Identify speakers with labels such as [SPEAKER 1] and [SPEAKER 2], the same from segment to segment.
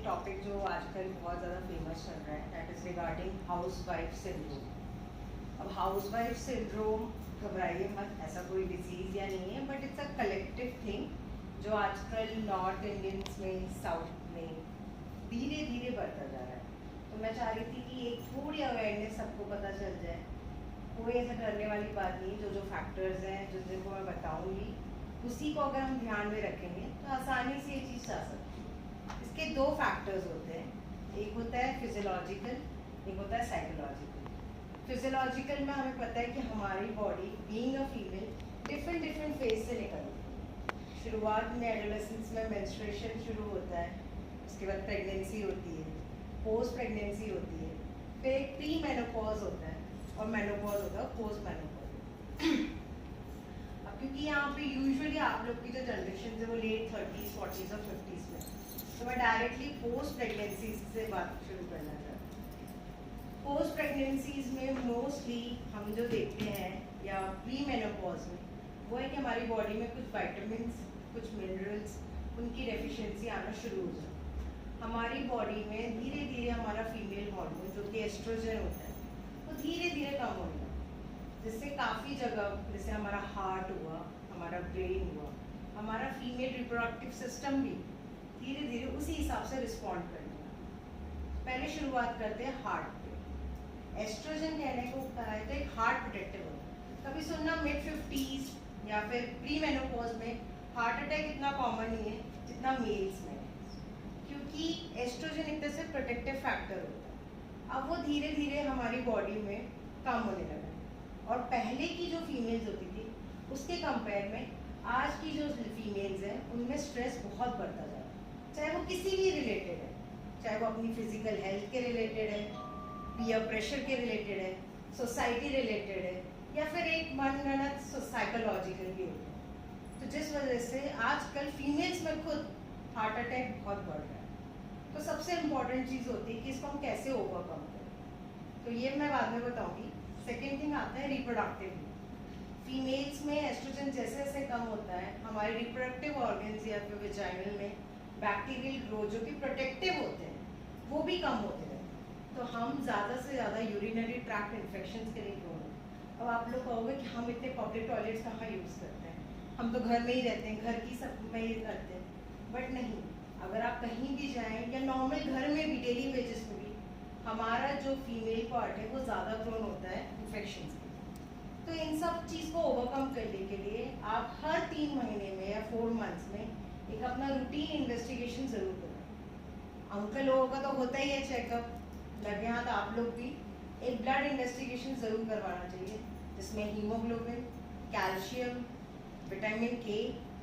[SPEAKER 1] Topic जो आजकल बहुत ज़्यादा फेमस चल रहा है, that is regarding house wife syndrome. अब हाउस वाइफ सिंड्रोम, घबराइए मत, ऐसा कोई डिजीज़ या नहीं है, but it's a collective thing जो आजकल नॉर्थ इंडियंस में, साउथ में धीरे धीरे बढ़ता जा रहा है। तो मैं चाह रही थी कि एक थोड़ी अवेयरनेस सबको पता चल जाए। कोई ऐसा डरने वाली बात नहीं, जो जो फैक्टर्स हैं जिनको मैं बताऊंगी उसी को अगर हम ध्यान में रखेंगे तो आसानी से ये चीज़ जा सकती है। इसके दो फैक्टर्स होते हैं, एक होता है फिजियोलॉजिकल, एक होता है साइकोलॉजिकल। फिजियोलॉजिकल में हमें पता है कि हमारी body being a female different phase से निकलती है। शुरुआत में एडोलेसेंस में मेंस्ट्रुएशन शुरू होता है, उसके बाद प्रेगनेंसी होती है, पोस्ट प्रेगनेंसी होती है, फिर एक प्री मेनोपॉज होता है और मेनोपॉज होता है पोस्ट मेनोपॉज। अब क्योंकि यहाँ पे यूजुअली आप लोग की जो जनरेशन है वो लेट 30s, 40s और 50s में, तो मैं डायरेक्टली पोस्ट प्रेगनेंसी से बात शुरू करना चाहती हूँ। पोस्ट प्रेगनेंसीज में मोस्टली हम जो देखते हैं या प्री मेनोपॉज में, वो है कि हमारी बॉडी में कुछ वाइटामिन, कुछ मिनरल्स, उनकी डेफिशिएंसी आना शुरू हो जाती है। हमारी बॉडी में धीरे धीरे हमारा फीमेल हार्मोन जो कि एस्ट्रोजन होता है वो धीरे धीरे कम होने लगता है, जिससे काफ़ी जगह, जैसे हमारा हार्ट हुआ, हमारा ब्रेन हुआ, हमारा फीमेल रिप्रोडक्टिव सिस्टम भी धीरे धीरे उसी हिसाब से रिस्पॉन्ड करने लगा। पहले शुरुआत करते हैं हार्ट पे। एस्ट्रोजन कहने को कहा है तो एक हार्ट प्रोटेक्टिव होता है। कभी सुनना मिड 50s या फिर प्री मेनोपॉज में हार्ट अटैक इतना कॉमन नहीं है जितना मेल्स में है, क्योंकि एस्ट्रोजन एक तरह से प्रोटेक्टिव फैक्टर होता है। अब वो धीरे धीरे हमारी बॉडी में कम होने लगा और पहले की जो फीमेल्स होती थी उसके कंपेयर में आज की जो फीमेल्स हैं उनमें स्ट्रेस बहुत बढ़ता जा रहा है, चाहे वो किसी भी रिलेटेड है, चाहे वो अपनी फिजिकल हेल्थ के रिलेटेड है, पीयर प्रेशर के रिलेटेड है, सोसाइटी रिलेटेड है, या फिर एक मनगढ़ंत साइकोलॉजिकल भी होता है। तो जिस वजह से आजकल फीमेल्स में खुद हार्ट अटैक बहुत बढ़ रहा है। तो सबसे इम्पॉर्टेंट चीज़ होती है कि इसको हम कैसे ओवरकम करें, तो ये मैं बाद में बताऊंगी। सेकेंड थिंग आता है रिप्रोडक्टिव। फीमेल्स में एस्ट्रोजन जैसे जैसे कम होता है, हमारे रिप्रोडक्टिव ऑर्गन्स या फिर विजाइनल में बैक्टीरियल ग्रोथ जो कि प्रोटेक्टिव होते हैं वो भी कम होते हैं, तो हम ज़्यादा से ज़्यादा यूरिनरी ट्रैक्ट इन्फेक्शंस के लिए प्रोन हैं। अब आप लोग कहोगे कि हम इतने पब्लिक टॉयलेट्स कहाँ यूज़ करते हैं, हम तो घर में ही रहते हैं, घर की सब में ही करते हैं, बट नहीं, अगर आप कहीं भी जाएँ या नॉर्मल घर में भी डेली बेसिस में भी हमारा जो फीमेल पार्ट है वो ज़्यादा प्रोन होता है इन्फेक्शंस के। तो इन सब चीज़ को ओवरकम करने के लिए आप हर 3 महीने में या 4 मंथ्स में एक अपना रूटीन इन्वेस्टिगेशन ज़रूर करें। अंकल लोगों का तो होता ही है चेकअप, लगे हाथ आप लोग भी एक ब्लड इन्वेस्टिगेशन ज़रूर करवाना चाहिए, जिसमें हीमोग्लोबिन, कैल्शियम, विटामिन के,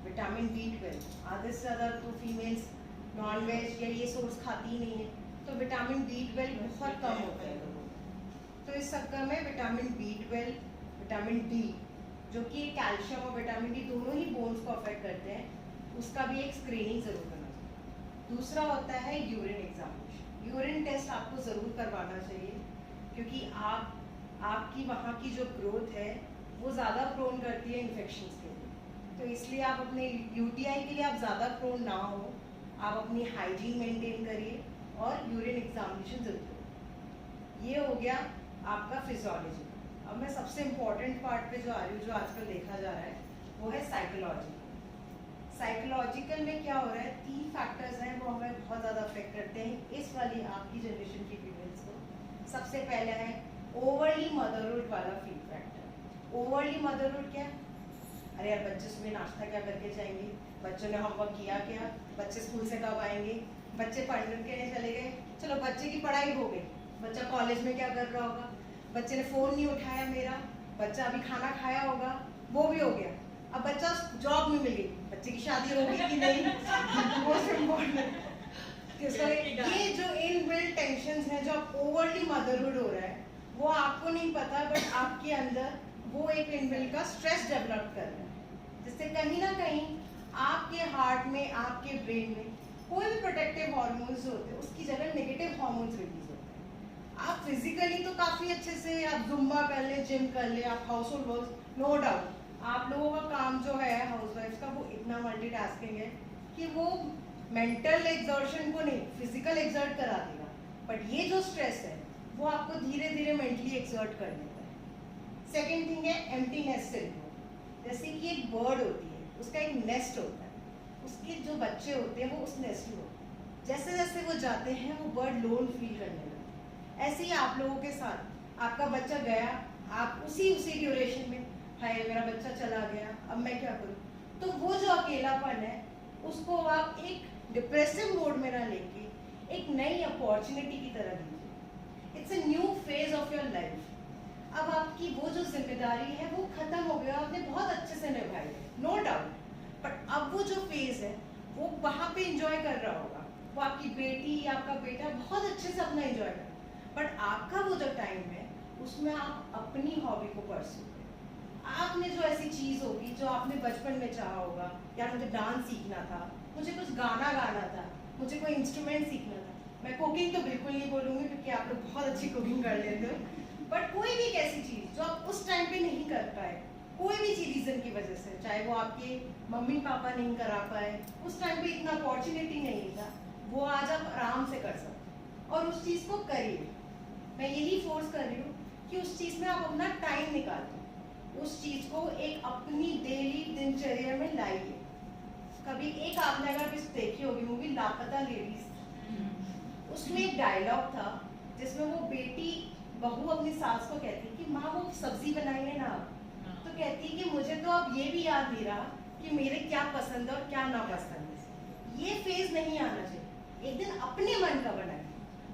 [SPEAKER 1] विटामिन B12, आधे से ज़्यादा तो फीमेल्स नॉन वेज या ये सोर्स खाती ही नहीं है, तो विटामिन B12 बहुत कम होता है लोगों में। तो इस चक्कर में विटामिन B12, विटामिन D जो कि कैल्शियम और विटामिन D दोनों ही बोन्स को अफेक्ट करते हैं, उसका भी एक स्क्रीनिंग ज़रूर करना चाहिए। दूसरा होता है यूरिन एग्जामिनेशन। यूरिन टेस्ट आपको ज़रूर करवाना चाहिए, क्योंकि आपकी वहाँ की जो ग्रोथ है वो ज़्यादा प्रोन करती है इन्फेक्शंस के लिए, तो इसलिए आप अपने UTI के लिए आप ज़्यादा प्रोन ना हो, आप अपनी हाइजीन मेंटेन करिए और यूरिन एग्जामिनेशन जरूर करें। ये हो गया आपका फिजियोलॉजी। अब मैं सबसे इम्पोर्टेंट पार्ट पे जो आ रही हूँ, जो आजकल देखा जा रहा है, वो है साइकोलॉजिकल। साइकोलॉजिकल में क्या हो रहा है, 3 फैक्टर्स हैं वो हमें बहुत ज़्यादा अफेक्ट करते हैं इस वाली आपकी जनरेशन की फीमेल्स को। सबसे पहले है ओवरली मदरहुड वाला फील फैक्टर। ओवरली मदरहुड क्या है, अरे यार बच्चे सुबह नाश्ता क्या करके जाएंगे, बच्चों ने होमवर्क किया क्या, बच्चे स्कूल से कब आएंगे, बच्चे पढ़ने के लिए चले गए, चलो बच्चे की पढ़ाई हो गई, बच्चा कॉलेज में क्या कर रहा होगा, बच्चे ने फ़ोन नहीं उठाया मेरा, बच्चा अभी खाना खाया होगा, वो भी हो गया, अब बच्चा जॉब में मिल गई, बच्चे की शादी होगी कि नहीं, मोस्ट इम्पोर्टेंट। ये जो इनबिल्ट टेंशन्स हैं, जो ओवरली मदरहुड हो रहा है, वो आपको नहीं पता, बट आपके अंदर वो एक इनबिल्ट का स्ट्रेस डेवलप कर रहा है, जिससे कहीं ना कहीं आपके हार्ट में, आपके ब्रेन में कोई भी प्रोटेक्टिव हार्मोन्स होते हैं उसकी जगह नेगेटिव हार्मोन्स रिलीज होते हैं। आप फिजिकली तो काफ़ी अच्छे से आप जुम्बा कर ले, जिम कर ले, आप household work, no doubt आप लोगों का काम जो है हाउसवाइफ का वो इतना मल्टीटास्किंग है कि वो मेंटल एग्जॉर्शन को नहीं, फिजिकल एग्जर्ट करा देगा, बट ये जो स्ट्रेस है वो आपको धीरे धीरे मेंटली एग्जर्ट कर देता है। सेकेंड थिंग है एम्प्टीनेस सिंड्रोम। जैसे कि एक बर्ड होती है, उसका एक नेस्ट होता है, उसके जो बच्चे होते हैं वो उस नेस्ट में होते हैं, जैसे जैसे वो जाते हैं वो बर्ड लोन फील करने लगता है। ऐसे ही आप लोगों के साथ आपका बच्चा गया, आप उसी ड्यूरेशन में, हाय मेरा बच्चा चला गया, अब मैं क्या करूं, तो वो जो अकेलापन है उसको आप एक डिप्रेसिव मोड में ना लेके एक नई अपॉर्चुनिटी की तरह लीजिए। It's a new phase of your life. अब आपकी वो जो जिम्मेदारी है वो खत्म हो गया, आपने बहुत अच्छे से निभाई है, नो डाउट, बट अब वो जो फेज है वो वहां पे एंजॉय कर रहा होगा, वो आपकी बेटी या आपका बेटा बहुत अच्छे से अपना एंजॉय कर, बट आपका वो जो टाइम है उसमें आप अपनी हॉबी को परस्यू करें। आपने जो ऐसी चीज होगी जो आपने बचपन में चाहा होगा, या मुझे डांस सीखना था, मुझे कुछ गाना गाना था, मुझे कोई इंस्ट्रूमेंट सीखना था। मैं कुकिंग तो बिल्कुल नहीं बोलूंगी क्योंकि आप लोग बहुत अच्छी कुकिंग कर लेते हो, बट कोई भी एक ऐसी चीज जो आप उस टाइम पे नहीं कर पाए, कोई भी चीज रीजन की वजह से, चाहे वो आपके मम्मी पापा नहीं करा पाए, उस टाइम पे इतना अपॉर्चुनिटी नहीं था, वो आज आप आराम से कर सकते और उस चीज को करिए। मैं यही फोर्स कर रही हूँ कि उस चीज में आप अपना टाइम निकालें, उस चीज को एक अपनी डेली दिनचर्या में लाइए। कभी एक आपने अगर कुछ देखी होगी मूवी लापता लेडीज, उसमें एक डायलॉग था जिसमें वो बेटी बहू अपनी सास को कहती कि माँ वो सब्जी बनाई है ना, तो कहती कि मुझे तो अब ये भी याद नहीं रहा कि मेरे क्या पसंद है और क्या नापसंद है। ये फेज नहीं आना चाहिए, एक दिन अपने मन का बनाए।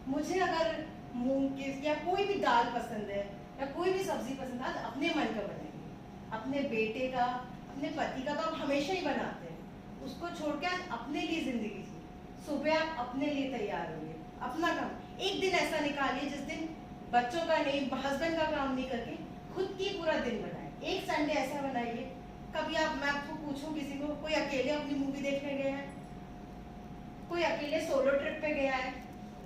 [SPEAKER 1] मुझे अगर मूंग की या कोई भी दाल पसंद है या कोई भी सब्जी पसंद है, अपने मन का बनाएंगे। अपने बेटे का, अपने पति का तो आप हमेशा ही बनाते हैं, उसको छोड़ के आप अपने लिए जिंदगी जी। सुबह आप अपने लिए तैयार होइए, अपना काम एक दिन ऐसा निकालिए जिस दिन बच्चों का नहीं, हस्बैंड का काम नहीं करके खुद की पूरा दिन बनाए। एक संडे ऐसा बनाइए, कभी आप, मैं आपको पूछूं किसी को, कोई अकेले अपनी मूवी देखने गया है? कोई अकेले सोलो ट्रिप पे गया है?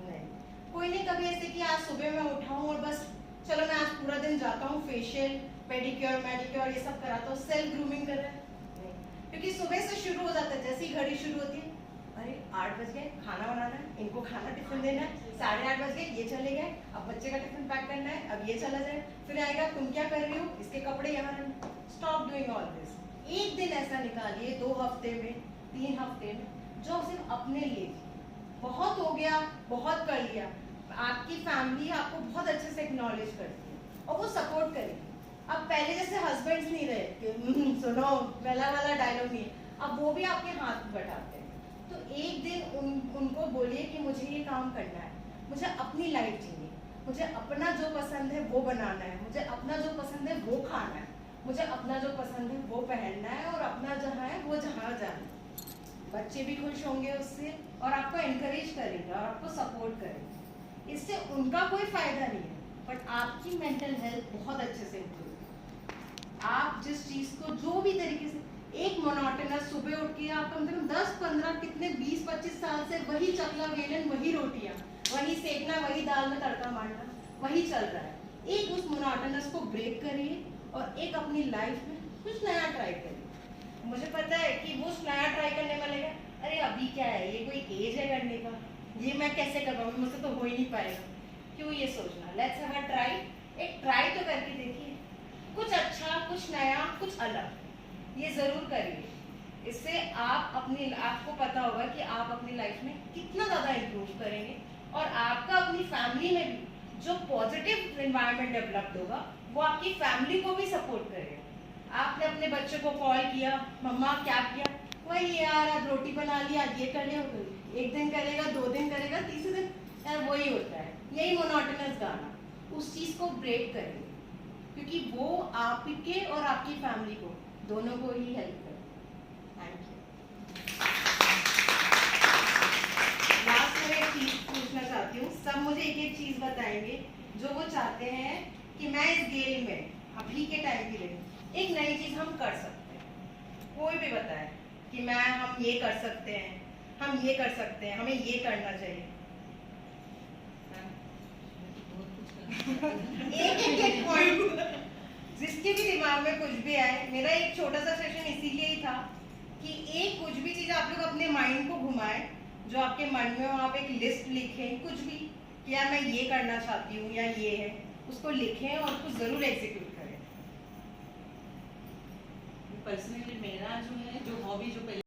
[SPEAKER 1] नहीं। कोई नहीं कभी ऐसे कि आज सुबह मैं उठाऊं और बस चलो मैं आज पूरा दिन जाता हूँ फेशियल पेडिक्योर मैनिक्योर ये सब कराता हूँ, सेल्फ ग्रूमिंग कर रहा है? नहीं, क्योंकि सुबह से शुरू हो जाता है, जैसी घड़ी शुरू होती है, अरे 8 बज गए, खाना बनाना है, इनको खाना टिफिन देना है, 8:30 बज गए, ये चले गए, अब बच्चे का टिफिन पैक करना है, अब ये चला जाए, फिर आएगा तुम क्या कर रही हो, इसके कपड़े यहाँ रखना। Stop doing all this. एक दिन ऐसा निकालिए 2 हफ्ते में, 3 हफ्ते में, जो सिर्फ अपने लिए। बहुत हो गया, बहुत कर लिया, आपकी फैमिली आपको बहुत अच्छे से एक्नॉलेज करती है और वो सपोर्ट करेगी। अब पहले जैसे हस्बैंड्स नहीं रहे कि सुनो पहला वाला डायलॉग नहीं है, अब वो भी आपके हाथ बटाते हैं। तो एक दिन उनको बोलिए कि मुझे ये काम करना है, मुझे अपनी लाइफ जीनी, मुझे अपना जो पसंद है वो बनाना है, मुझे अपना जो पसंद है वो खाना है, मुझे अपना जो पसंद है वो पहनना है, और अपना जहाँ है वो जहाँ जाना है। बच्चे भी खुश होंगे उससे और आपको एनकरेज करेंगे और आपको सपोर्ट करेंगे। इससे उनका कोई फायदा नहीं है, बट आपकी मेंटल हेल्थ बहुत अच्छे से इम्प्रूव होगी। आप जिस चीज को जो भी तरीके से, एक मोनोटोनस सुबह उठ के आप कम से कम 10-15 कितने 20-25 साल से वही चकला बेलन, वही रोटियां, वही सेकना, वही दाल में तड़का मारना, वही चल रहा है। एक उस मोनोटोनस को ब्रेक करिए और एक अपनी लाइफ में कुछ नया ट्राई करिए। मुझे पता है कि वो नया ट्राई करने में लगेगा, अरे अभी क्या है, ये कोई एज है करने का, ये मैं कैसे कर पाऊंगी, मुझसे तो हो ही नहीं पाएगा। क्यों ये सोचना, लेट्स हैव अ ट्राई। एक ट्राई तो करके देखिए, कुछ अच्छा, कुछ नया, कुछ अलग, ये जरूर करिए। इससे आपको पता होगा कि आप अपनी लाइफ में कितना ज्यादा इम्प्रूव करेंगे, और आपका अपनी फैमिली में भी जो पॉजिटिव एनवायरनमेंट डेवलप्ड होगा वो आपकी फैमिली को भी सपोर्ट करेगा। आपने अपने बच्चे को कॉल किया, मम्मा क्या किया, वही यार आज रोटी बना लिया, आज ये कर लिया, एक दिन करेगा, 2 दिन करेगा, तीसरे दिन यार वही होता है, यही मोनोटोनस गाना। उस चीज को ब्रेक करेंगे, क्योंकि वो आपके और आपकी फैमिली को दोनों को ही हेल्प करे। Thank you. लास्ट में एक चीज पूछना चाहती हूँ, सब मुझे एक एक चीज बताएंगे जो वो चाहते हैं कि मैं इस गेम में अभी के टाइम के लिए एक नई चीज हम कर सकते हैं। कोई भी बताए कि हम ये कर सकते हैं, हम ये कर सकते हैं, हमें ये करना चाहिए। एक पॉइंट जिसके भी दिमाग में कुछ भी आए। मेरा एक छोटा सा सेशन इसीलिए ही था कि एक कुछ भी चीज आप लोग अपने माइंड को घुमाएं जो आपके मन में हो, आप एक लिस्ट लिखें कुछ भी कि यार मैं ये करना चाहती हूँ या ये है, उसको लिखें और उसको जरूर एग्जीक्यूट करें।
[SPEAKER 2] पर्सनली मेरा जो है जो हॉबी जो पहले